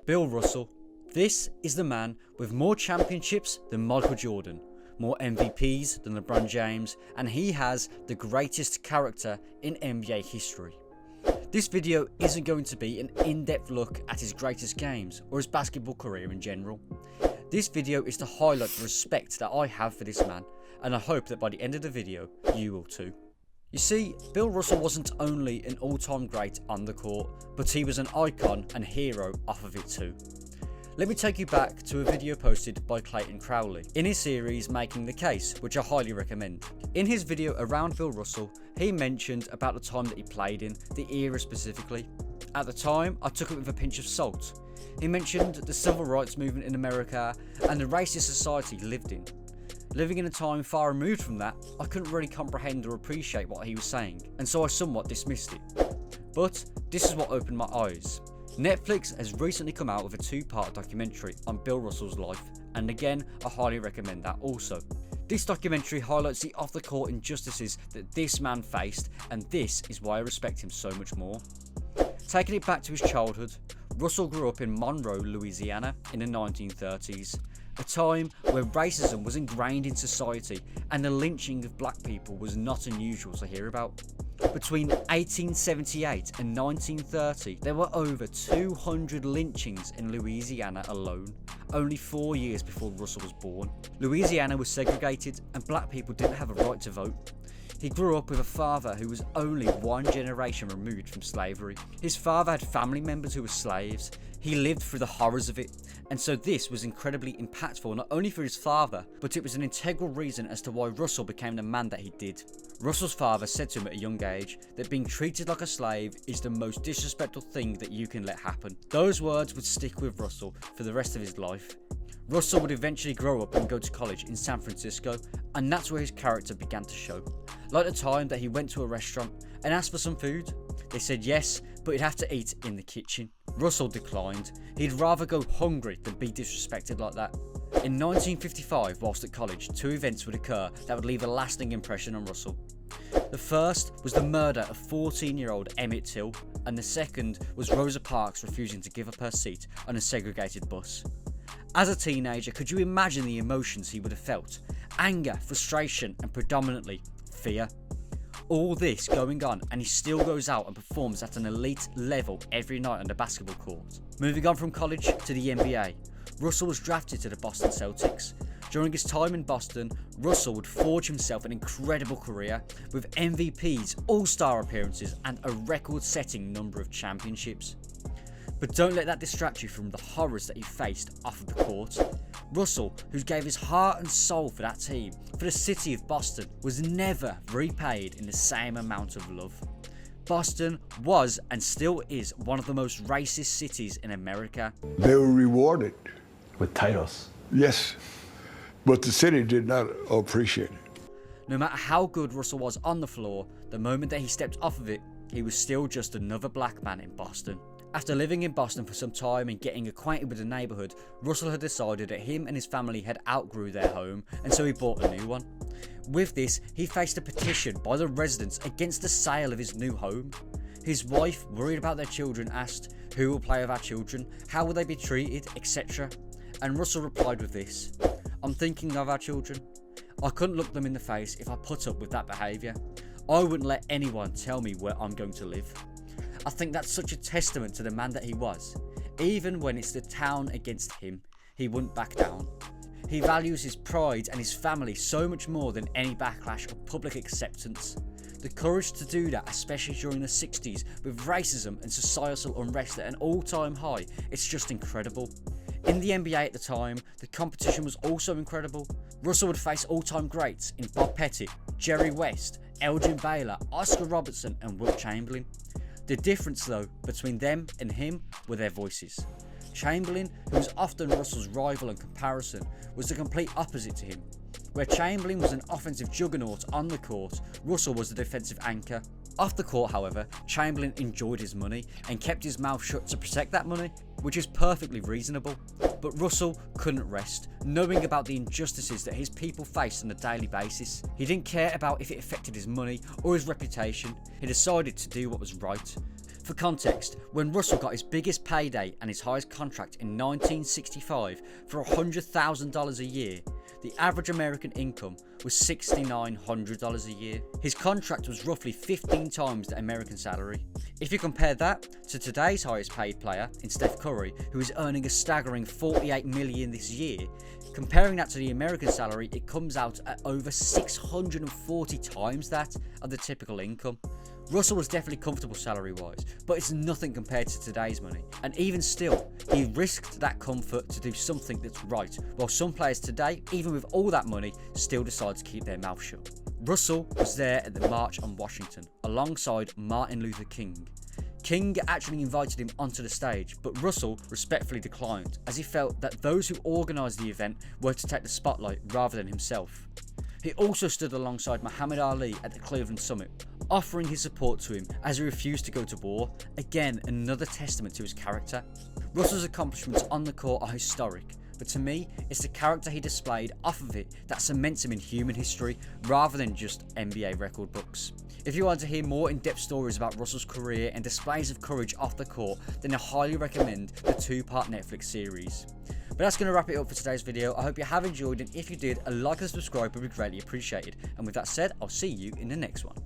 Bill Russell. This is the man with more championships than Michael Jordan, more MVPs than LeBron James, and he has the greatest character in NBA history. This video isn't going to be an in-depth look at his greatest games or his basketball career in general. This video is to highlight the respect that I have for this man, and I hope that by the end of the video you will too. You see, Bill Russell wasn't only an all-time great on the court, but he was an icon and hero off of it too. Let me take you back to a video posted by Clayton Crowley in his series Making the Case, which I highly recommend. In his video around Bill Russell, he mentioned about the time that he played in, the era specifically. At the time, I took it with a pinch of salt. He mentioned the civil rights movement in America and the racist society he lived in. Living in a time far removed from that, I couldn't really comprehend or appreciate what he was saying, and so I somewhat dismissed it. But this is what opened my eyes. Netflix has recently come out with a 2-part documentary on Bill Russell's life, and again, I highly recommend that also. This documentary highlights the off-the-court injustices that this man faced, and this is why I respect him so much more. Taking it back to his childhood, Russell grew up in Monroe, Louisiana in the 1930s. A time where racism was ingrained in society and the lynching of black people was not unusual to hear about. Between 1878 and 1930, there were over 200 lynchings in Louisiana alone, only 4 years before Russell was born. Louisiana was segregated and black people didn't have a right to vote. He grew up with a father who was only one generation removed from slavery. His father had family members who were slaves. He lived through the horrors of it, and so this was incredibly impactful not only for his father, but it was an integral reason as to why Russell became the man that he did. Russell's father said to him at a young age that being treated like a slave is the most disrespectful thing that you can let happen. Those words would stick with Russell for the rest of his life. Russell would eventually grow up and go to college in San Francisco, and that's where his character began to show. Like the time that he went to a restaurant and asked for some food. They said yes, but he'd have to eat in the kitchen. Russell declined. He'd rather go hungry than be disrespected like that. In 1955, whilst at college, 2 events would occur that would leave a lasting impression on Russell. The first was the murder of 14-year-old Emmett Till, and the second was Rosa Parks refusing to give up her seat on a segregated bus. As a teenager, could you imagine the emotions he would have felt? Anger, frustration, and predominantly fear. All this going on, and he still goes out and performs at an elite level every night on the basketball court. Moving on from college to the NBA, Russell was drafted to the Boston Celtics. During his time in Boston, Russell would forge himself an incredible career with MVPs, all-star appearances, and a record-setting number of championships. But don't let that distract you from the horrors that he faced off of the court. Russell, who gave his heart and soul for that team, for the city of Boston, was never repaid in the same amount of love. Boston was and still is one of the most racist cities in America. They were rewarded. With titles. Yes, but the city did not appreciate it. No matter how good Russell was on the floor, the moment that he stepped off of it, he was still just another black man in Boston. After living in Boston for some time and getting acquainted with the neighbourhood, Russell had decided that him and his family had outgrew their home, and so he bought a new one. With this, he faced a petition by the residents against the sale of his new home. His wife, worried about their children, asked, "Who will play with our children? How will they be treated, etc." And Russell replied with this, "I'm thinking of our children. I couldn't look them in the face if I put up with that behaviour. I wouldn't let anyone tell me where I'm going to live." I think that's such a testament to the man that he was. Even when it's the town against him, he wouldn't back down. He values his pride and his family so much more than any backlash or public acceptance. The courage to do that, especially during the 60s with racism and societal unrest at an all-time high, it's just incredible. In the NBA at the time, the competition was also incredible. Russell would face all-time greats in Bob Pettit, Jerry West, Elgin Baylor, Oscar Robertson, and Wilt Chamberlain. The difference though between them and him were their voices. Chamberlain, who was often Russell's rival and comparison, was the complete opposite to him. Where Chamberlain was an offensive juggernaut on the court, Russell was the defensive anchor. Off the court, however, Chamberlain enjoyed his money and kept his mouth shut to protect that money, which is perfectly reasonable. But Russell couldn't rest, knowing about the injustices that his people faced on a daily basis. He didn't care about if it affected his money or his reputation. He decided to do what was right. For context, when Russell got his biggest payday and his highest contract in 1965 for $100,000 a year, the average American income was $6,900 a year. His contract was roughly 15 times the American salary. If you compare that to today's highest paid player in Steph Curry, who is earning a staggering $48 million this year, comparing that to the American salary, it comes out at over 640 times that of the typical income. Russell was definitely comfortable salary-wise, but it's nothing compared to today's money. And even still, he risked that comfort to do something that's right, while some players today, even with all that money, still decide to keep their mouth shut. Russell was there at the March on Washington, alongside Martin Luther King. King actually invited him onto the stage, but Russell respectfully declined, as he felt that those who organised the event were to take the spotlight rather than himself. He also stood alongside Muhammad Ali at the Cleveland Summit, offering his support to him as he refused to go to war. Again, another testament to his character. Russell's accomplishments on the court are historic, but to me, it's the character he displayed off of it that cements him in human history rather than just NBA record books. If you want to hear more in-depth stories about Russell's career and displays of courage off the court, then I highly recommend the 2-part Netflix series. But that's going to wrap it up for today's video. I hope you have enjoyed, and if you did, a like and subscribe would be greatly appreciated. And with that said, I'll see you in the next one.